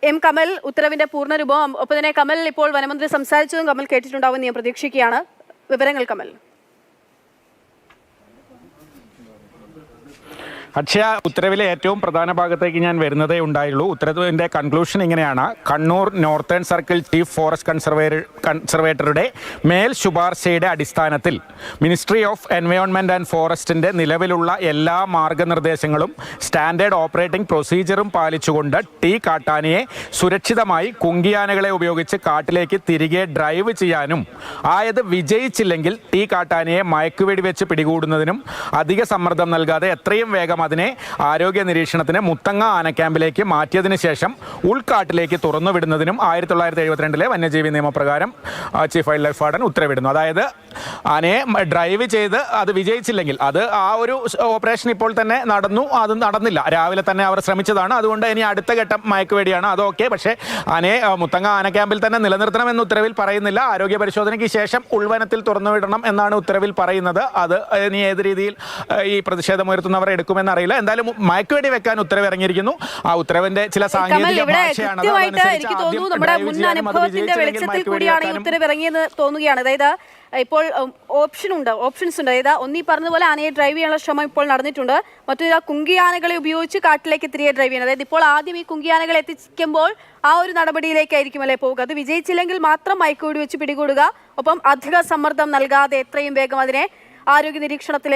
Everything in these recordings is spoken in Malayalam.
എം കമൽ ഉത്തരവിന്റെ പൂർണ്ണരൂപം ഒപ്പം തന്നെ കമൽ ഇപ്പോൾ വനമന്ത്രി സംസാരിച്ചതും കമൽ കേട്ടിട്ടുണ്ടാവുമെന്ന് ഞാൻ പ്രതീക്ഷിക്കുകയാണ്. വിവരങ്ങൾ കമൽ. അക്ഷയ, ഉത്തരവിലെ ഏറ്റവും പ്രധാന ഭാഗത്തേക്ക് ഞാൻ വരുന്നതേ ഉണ്ടായുള്ളൂ. ഉത്തരവിൻ്റെ കൺക്ലൂഷൻ ഇങ്ങനെയാണ്: Kannur northern circle chief forest കൺസർവേറ്ററുടെ മേൽ ശുപാർശയുടെ അടിസ്ഥാനത്തിൽ മിനിസ്ട്രി ഓഫ് എൻവയോൺമെൻറ്റ് ആൻഡ് ഫോറസ്റ്റിൻ്റെ നിലവിലുള്ള എല്ലാ മാർഗനിർദ്ദേശങ്ങളും സ്റ്റാൻഡേർഡ് ഓപ്പറേറ്റിംഗ് പ്രൊസീജിയറും പാലിച്ചുകൊണ്ട് ടി കാട്ടാനയെ സുരക്ഷിതമായി കുങ്കിയാനകളെ ഉപയോഗിച്ച് കാട്ടിലേക്ക് തിരികെ ഡ്രൈവ് ചെയ്യാനും ആയത് വിജയിച്ചില്ലെങ്കിൽ ടി കാട്ടാനയെ മയക്കുവെടി വെച്ച് പിടികൂടുന്നതിനും അധിക സമ്മർദ്ദം നൽകാതെ എത്രയും വേഗം അതിനെ ആരോഗ്യ നിരീക്ഷണത്തിന് മുത്തങ്ങ ആന ക്യാമ്പിലേക്ക് മാറ്റിയതിനു ശേഷം ഉൾക്കാട്ടിലേക്ക് തുറന്നുവിടുന്നതിനും 1972 വന്യജീവി നിയമപ്രകാരം ചീഫ് വൈൽഡ് ലൈഫ് വാർഡൻ ഉത്തരവിടുന്നു. അതായത് ആനയെ ഡ്രൈവ് ചെയ്ത് അത് വിജയിച്ചില്ലെങ്കിൽ, അത് ആ ഒരു ഓപ്പറേഷൻ ഇപ്പോൾ തന്നെ അത് നടന്നില്ല. രാവിലെ തന്നെ അവർ ശ്രമിച്ചതാണ്. അതുകൊണ്ട് ഇനി അടുത്ത ഘട്ടം മയക്കുവെടിയാണ്. അതൊക്കെ പക്ഷേ ആനയെ മുത്തങ്ങ ആന ക്യാമ്പിൽ തന്നെ നിലനിർത്തണമെന്ന് ഉത്തരവിൽ പറയുന്നില്ല. ആരോഗ്യ പരിശോധനയ്ക്ക് ശേഷം ഉൾവനത്തിൽ തുറന്നുവിടണം എന്നാണ് ഉത്തരവിൽ പറയുന്നത്. അത് ഇനി ഏത് രീതിയിൽ ഈ പ്രതിഷേധമുയർത്തുന്നവർ എടുക്കുമെന്ന് അറിയില്ല. എന്തായാലും മയക്കുവെടി വെക്കാൻ ഉത്തരവ് ഇറങ്ങിയിരിക്കുന്നു. ആ ഉത്തരവിന്റെ ചില സാങ്കേതിക ഭാഷയാണ്. എനിക്ക് തോന്നുന്നു നമ്മുടെ മുൻ അനുഭവത്തിന്റെ വെളിച്ചത്തിൽ കൂടിയാണ് ഈ ഉത്തരവ് ഇറങ്ങിയെന്ന് തോന്നുകയാണ്. അതായത് ഇപ്പോൾ ഓപ്ഷൻസ് ഉണ്ട്. അതായത് ഒന്നീ പറഞ്ഞതുപോലെ ആനയെ ഡ്രൈവ് ചെയ്യാനുള്ള ശ്രമം ഇപ്പോൾ നടന്നിട്ടുണ്ട്. മറ്റൊരു കുങ്കിയാനകളെ ഉപയോഗിച്ച് കാട്ടിലേക്ക് തിരികെ ഡ്രൈവ് ചെയ്യണം. അതായത് ഇപ്പോൾ ആദ്യം ഈ കുങ്കിയാനകളെ എത്തിക്കുമ്പോൾ ആ ഒരു നടപടിയിലേക്കായിരിക്കും അല്ലേ പോവുക. അത് വിജയിച്ചില്ലെങ്കിൽ മാത്രം മയക്കുവെടി വെച്ച് പിടികൂടുക, ഒപ്പം അധിക സമ്മർദ്ദം നൽകാതെ എത്രയും വേഗം അതിനെ ആരോഗ്യ നിരീക്ഷണത്തിൽ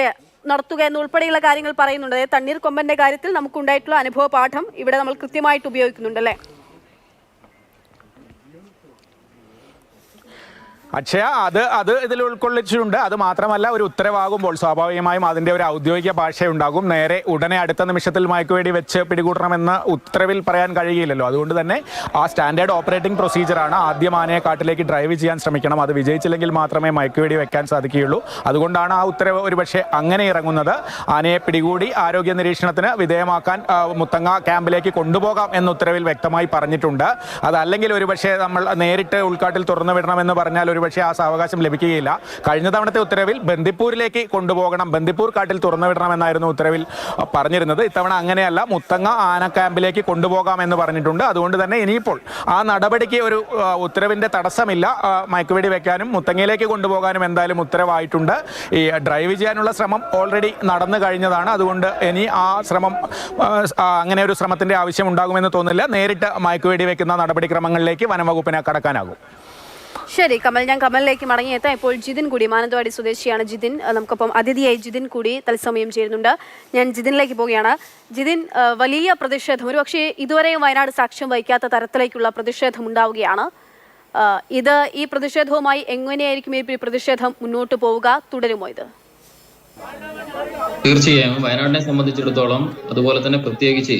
നടത്തുക എന്നുൾപ്പെടെയുള്ള കാര്യങ്ങൾ പറയുന്നുണ്ട്. അതായത് തണ്ണീർക്കൊമ്പന്റെ കാര്യത്തിൽ നമുക്കുണ്ടായിട്ടുള്ള അനുഭവ പാഠം ഇവിടെ നമ്മൾ കൃത്യമായിട്ട് ഉപയോഗിക്കുന്നുണ്ടല്ലേ? അക്ഷയ, അത് ഇതിൽ ഉൾക്കൊള്ളിച്ചിട്ടുണ്ട്. അത് മാത്രമല്ല, ഒരു ഉത്തരവാകുമ്പോൾ സ്വാഭാവികമായും അതിൻ്റെ ഒരു ഔദ്യോഗിക ഭാഷയുണ്ടാകും. നേരെ ഉടനെ അടുത്ത നിമിഷത്തിൽ മയക്കുവെടി വെച്ച് പിടികൂടണമെന്ന് ഉത്തരവിൽ പറയാൻ കഴിയില്ലല്ലോ. അതുകൊണ്ട് തന്നെ ആ സ്റ്റാൻഡേർഡ് ഓപ്പറേറ്റിംഗ് പ്രൊസീജിയറാണ്. ആദ്യം ആനയെ കാട്ടിലേക്ക് ഡ്രൈവ് ചെയ്യാൻ ശ്രമിക്കണം. അത് വിജയിച്ചില്ലെങ്കിൽ മാത്രമേ മയക്കുവെടി വെക്കാൻ സാധിക്കുകയുള്ളൂ. അതുകൊണ്ടാണ് ആ ഉത്തരവ് ഒരുപക്ഷെ അങ്ങനെ ഇറങ്ങുന്നത്. ആനയെ പിടികൂടി ആരോഗ്യ നിരീക്ഷണത്തിന് വിധേയമാക്കാൻ മുത്തങ്ങ ക്യാമ്പിലേക്ക് കൊണ്ടുപോകാം എന്ന് ഉത്തരവിൽ വ്യക്തമായി പറഞ്ഞിട്ടുണ്ട്. അതല്ലെങ്കിൽ ഒരുപക്ഷെ നമ്മൾ നേരിട്ട് ഉൾക്കാട്ടിൽ തുറന്നു വിടണമെന്ന് പറഞ്ഞാൽ പക്ഷേ ആ സാവകാശം ലഭിക്കുകയില്ല. കഴിഞ്ഞ തവണത്തെ ഉത്തരവിൽ ബന്ദിപ്പൂരിലേക്ക് കൊണ്ടുപോകണം, ബന്ദിപ്പൂർ കാട്ടിൽ തുറന്നുവിടണമെന്നായിരുന്നു ഉത്തരവിൽ പറഞ്ഞിരുന്നത്. ഇത്തവണ അങ്ങനെയല്ല, മുത്തങ്ങ ആന ക്യാമ്പിലേക്ക് കൊണ്ടുപോകാം എന്ന് പറഞ്ഞിട്ടുണ്ട്. അതുകൊണ്ട് തന്നെ ഇനിയിപ്പോൾ ആ നടപടിക്ക് ഒരു ഉത്തരവിൻ്റെ തടസ്സമില്ല. മയക്കുവെടി വെക്കാനും മുത്തങ്ങയിലേക്ക് കൊണ്ടുപോകാനും എന്തായാലും ഉത്തരവായിട്ടുണ്ട്. ഈ ഡ്രൈവ് ചെയ്യാനുള്ള ശ്രമം ഓൾറെഡി നടന്നു കഴിഞ്ഞതാണ്. അതുകൊണ്ട് ഇനി ആ ശ്രമം അങ്ങനെ ഒരു ശ്രമത്തിൻ്റെ ആവശ്യം ഉണ്ടാകുമെന്ന് തോന്നുന്നില്ല. നേരിട്ട് മയക്കുവെടി വെക്കുന്ന നടപടിക്രമങ്ങളിലേക്ക് വനംവകുപ്പിന് കടക്കാനാകും. ശരി കമൽ, ഞാൻ കമലിലേക്ക് മടങ്ങിയെത്താം. ഇപ്പോൾ ജിതിൻ കൂടി, മാനന്തവാടി സ്വദേശിയാണ് ജിതിൻ. നമുക്കൊപ്പം അതിഥിയായി ജിതിൻ കൂടി തത്സമയം ചേരുന്നുണ്ട്. ഞാൻ ജിതിനിലേക്ക് പോവുകയാണ്. ജിതിൻ, വലിയ പ്രതിഷേധം, ഒരുപക്ഷെ ഇതുവരെയും വയനാട് സാക്ഷ്യം വഹിക്കാത്ത തരത്തിലേക്കുള്ള പ്രതിഷേധം ഉണ്ടാവുകയാണ്. ഈ പ്രതിഷേധവുമായി എങ്ങനെയായിരിക്കും ഈ പ്രതിഷേധം മുന്നോട്ട് പോവുക? തുടരുമോ ഇത്? തീർച്ചയായും വയനാടിനെ സംബന്ധിച്ചിടത്തോളം, അതുപോലെ തന്നെ പ്രത്യേകിച്ച്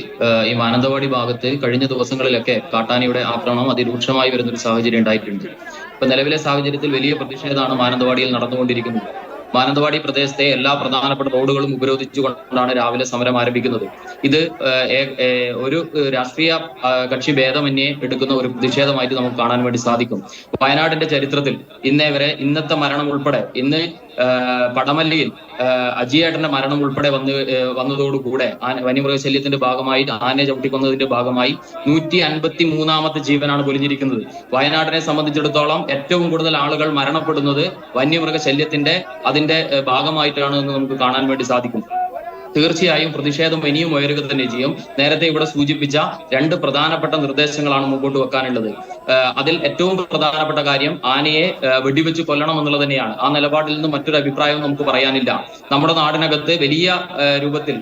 ഈ മാനന്തവാടി ഭാഗത്ത് കഴിഞ്ഞ ദിവസങ്ങളിലൊക്കെ കാട്ടാനയുടെ ആക്രമണം അതിരൂക്ഷമായി വരുന്നൊരു സാഹചര്യം ഉണ്ടായിട്ടുണ്ട്. ഇപ്പൊ നിലവിലെ സാഹചര്യത്തിൽ വലിയ പ്രതിഷേധമാണ് മാനന്തവാടിയിൽ നടന്നുകൊണ്ടിരിക്കുന്നത്. മാനന്തവാടി പ്രദേശത്തെ എല്ലാ പ്രധാനപ്പെട്ട റോഡുകളും ഉപരോധിച്ചുകൊണ്ടാണ് രാവിലെ സമരം ആരംഭിക്കുന്നത്. ഇത് ഒരു രാഷ്ട്രീയ കക്ഷി ഭേദമന്യേ എടുക്കുന്ന ഒരു പ്രതിഷേധമായിട്ട് നമുക്ക് കാണാൻ വേണ്ടി സാധിക്കും. വയനാടിന്റെ ചരിത്രത്തിൽ ഇന്നേ വരെ ഇന്നത്തെ മരണം ഉൾപ്പെടെ, ഇന്ന് പടമല്ലിയിൽ അജിയേട്ടന്റെ മരണം ഉൾപ്പെടെ വന്നതോടുകൂടെ വന്യമൃഗശല്യത്തിന്റെ ഭാഗമായി ആനയെ ചവിട്ടിക്കൊന്നതിന്റെ ഭാഗമായി 153ാമത്തെ ജീവനാണ് പൊലിഞ്ഞിരിക്കുന്നത്. വയനാടിനെ സംബന്ധിച്ചിടത്തോളം ഏറ്റവും കൂടുതൽ ആളുകൾ മരണപ്പെടുന്നത് വന്യമൃഗശല്യത്തിന്റെ അതിന്റെ ഭാഗമായിട്ടാണ് എന്ന് നമുക്ക് കാണാൻ വേണ്ടി സാധിക്കും. തീർച്ചയായും പ്രതിഷേധം ഇനിയും ഉയരുക തന്നെ ചെയ്യും. നേരത്തെ ഇവിടെ സൂചിപ്പിച്ച 2 പ്രധാനപ്പെട്ട നിർദ്ദേശങ്ങളാണ് മുമ്പോട്ട് വെക്കാനുള്ളത്. അതിൽ ഏറ്റവും പ്രധാനപ്പെട്ട കാര്യം ആനയെ വെടിവെച്ച് കൊല്ലണം എന്നുള്ളത് തന്നെയാണ്. ആ നിലപാടിൽ നിന്ന് മറ്റൊരു അഭിപ്രായവും നമുക്ക് പറയാനില്ല. നമ്മുടെ നാടിനകത്ത് വലിയ രൂപത്തിൽ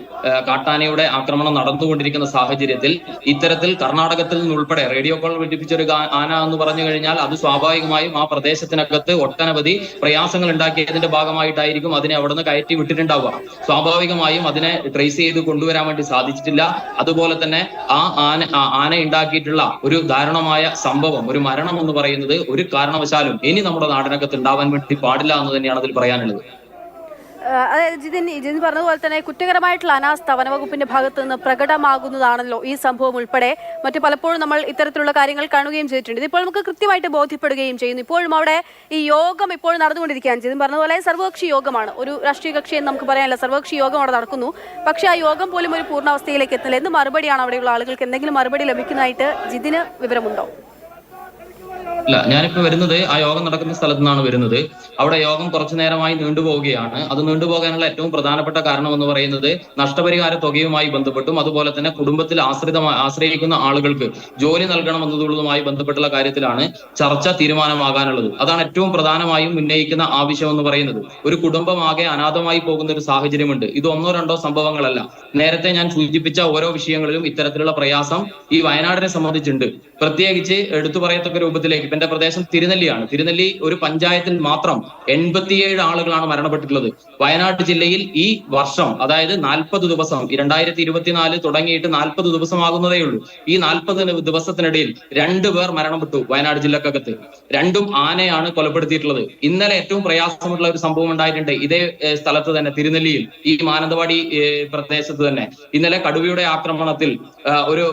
കാട്ടാനയുടെ ആക്രമണം നടന്നുകൊണ്ടിരിക്കുന്ന സാഹചര്യത്തിൽ ഇത്തരത്തിൽ കർണാടകത്തിൽ നിന്നുൾപ്പെടെ റേഡിയോ കോൾ വെടിപ്പിച്ചൊരു ആന എന്ന് പറഞ്ഞു കഴിഞ്ഞാൽ അത് സ്വാഭാവികമായും ആ പ്രദേശത്തിനകത്ത് ഒട്ടനവധി പ്രയാസങ്ങൾ ഉണ്ടാക്കിയതിന്റെ ഭാഗമായിട്ടായിരിക്കും അതിനെ അവിടെ നിന്ന് കയറ്റി വിട്ടിട്ടുണ്ടാവുക. സ്വാഭാവികമായും അതിനെ ട്രേസ് ചെയ്ത് കൊണ്ടുവരാൻ വേണ്ടി സാധിച്ചിട്ടില്ല. അതുപോലെ തന്നെ ആ ആന ഉണ്ടാക്കിയിട്ടുള്ള ഒരു ദാരുണമായ സംഭവം, ഒരു മരണം എന്ന് പറയുന്നത് ഒരു കാരണവശാലും ഇനി നമ്മുടെ നാടിനകത്ത് ഉണ്ടാവാൻ വേണ്ടി പാടില്ല എന്ന് തന്നെയാണ് അതിൽ പറയാനുള്ളത്. അതായത് ജിതിൻ പറഞ്ഞതുപോലെ തന്നെ കുറ്റകരമായിട്ടുള്ള അനാസ്ഥ വനവകുപ്പിന്റെ ഭാഗത്ത് നിന്ന് പ്രകടമാകുന്നതാണല്ലോ ഈ സംഭവം ഉൾപ്പെടെ. മറ്റു പലപ്പോഴും നമ്മൾ ഇത്തരത്തിലുള്ള കാര്യങ്ങൾ കാണുകയും ചെയ്തിട്ടുണ്ട്. ഇതിപ്പോൾ നമുക്ക് കൃത്യമായിട്ട് ബോധ്യപ്പെടുകയും ചെയ്യുന്നു. ഇപ്പോഴും അവിടെ ഈ യോഗം ഇപ്പോൾ നടന്നുകൊണ്ടിരിക്കുകയാണ്. ജിതിൻ പറഞ്ഞതുപോലെ സർവകക്ഷി യോഗമാണ്, ഒരു രാഷ്ട്രീയ കക്ഷി എന്ന് നമുക്ക് പറയാനില്ല, സർവകക്ഷി യോഗം അവിടെ നടക്കുന്നു. പക്ഷേ ആ യോഗം പോലും ഒരു പൂർണ്ണാവസ്ഥയിലേക്ക് എത്തുന്നില്ല. എന്ത് മറുപടിയാണ് അവിടെയുള്ള ആളുകൾക്ക്? എന്തെങ്കിലും മറുപടി ലഭിക്കുന്നതായിട്ട് ജിതിന് വിവരമുണ്ടോ? അല്ല, ഞാനിപ്പോ വരുന്നത് ആ യോഗം നടക്കുന്ന സ്ഥലത്തു നിന്നാണ് വരുന്നത്. അവിടെ യോഗം കുറച്ചു നേരമായി നീണ്ടുപോവുകയാണ്. അത് നീണ്ടുപോകാനുള്ള ഏറ്റവും പ്രധാനപ്പെട്ട കാരണം എന്ന് പറയുന്നത് നഷ്ടപരിഹാര തുകയുമായി ബന്ധപ്പെട്ടും അതുപോലെ തന്നെ കുടുംബത്തിൽ ആശ്രയിക്കുന്ന ആളുകൾക്ക് ജോലി നൽകണം എന്നതുമായി ബന്ധപ്പെട്ടുള്ള കാര്യത്തിലാണ് ചർച്ച തീരുമാനമാകാനുള്ളത്. അതാണ് ഏറ്റവും പ്രധാനമായും ഉന്നയിക്കുന്ന ആവശ്യം എന്ന് പറയുന്നത്. ഒരു കുടുംബമാകെ അനാഥമായി പോകുന്ന ഒരു സാഹചര്യമുണ്ട്. ഇത് ഒന്നോ രണ്ടോ സംഭവങ്ങളല്ല. നേരത്തെ ഞാൻ സൂചിപ്പിച്ച ഓരോ വിഷയങ്ങളിലും ഇത്തരത്തിലുള്ള പ്രയാസം ഈ വയനാടിനെ സംബന്ധിച്ചുണ്ട്. പ്രത്യേകിച്ച് എടുത്തു പറയത്തക്ക രൂപത്തിലേക്ക് എന്റെ പ്രദേശം തിരുനെല്ലിയാണ്. തിരുനെല്ലി ഒരു പഞ്ചായത്തിൽ മാത്രം 87 ആളുകളാണ് മരണപ്പെട്ടിട്ടുള്ളത്. വയനാട് ജില്ലയിൽ ഈ വർഷം, അതായത് 40 ദിവസം, 2024 തുടങ്ങിയിട്ട് 40 ദിവസമാകുന്നതേ ഉള്ളൂ. ഈ 40 ദിവസത്തിനിടയിൽ 2 പേർ മരണപ്പെട്ടു വയനാട് ജില്ലക്കകത്ത്. 2ഉം ആനയാണ് കൊലപ്പെടുത്തിയിട്ടുള്ളത്. ഇന്നലെ ഏറ്റവും പ്രയാസമുള്ള ഒരു സംഭവം ഉണ്ടായിട്ടുണ്ട് ഇതേ സ്ഥലത്ത് തന്നെ, തിരുനെല്ലിയിൽ, ഈ മാനന്തവാടി പ്രദേശത്ത് തന്നെ. ഇന്നലെ കടുവയുടെ ആക്രമണത്തിൽ ഒരു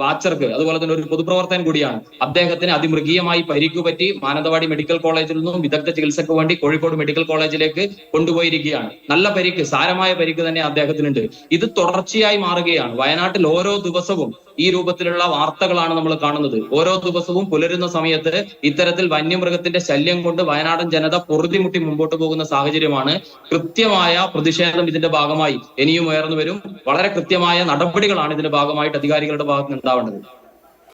വാച്ചർക്ക്, അതുപോലെ തന്നെ ഒരു പൊതുപ്രവർത്തകൻ കൂടിയാണ്, അദ്ദേഹത്തിന് അതിമൃഗീയമായി പരിക്ക് പറ്റി മാനന്തവാടി മെഡിക്കൽ കോളേജിൽ നിന്നും വിദഗ്ധ ചികിത്സയ്ക്ക് വേണ്ടി കോഴിക്കോട് മെഡിക്കൽ കോളേജിലേക്ക് കൊണ്ടുപോയിരിക്കുകയാണ്. നല്ല പരിക്ക്, സാരമായ പരിക്ക് തന്നെ അദ്ദേഹത്തിനുണ്ട്. ഇത് തുടർച്ചയായി മാറുകയാണ്. വയനാട്ടിൽ ഓരോ ദിവസവും ഈ രൂപത്തിലുള്ള വാർത്തകളാണ് നമ്മൾ കാണുന്നത്. ഓരോ ദിവസവും പുലരുന്ന സമയത്ത് ഇത്തരത്തിൽ വന്യമൃഗത്തിന്റെ ശല്യം കൊണ്ട് വയനാടൻ ജനത പൊറുതിമുട്ടി മുമ്പോട്ട് പോകുന്ന സാഹചര്യമാണ്. കൃത്യമായ പ്രതിഷേധം ഇതിന്റെ ഭാഗമായി ഇനിയും ഉയർന്നു വരും. വളരെ കൃത്യമായ നടപടികളാണ് ഇതിന്റെ ഭാഗമായിട്ട് അധികാരികളുടെ ഭാഗത്ത് നിന്ന് ഉണ്ടാവേണ്ടത്.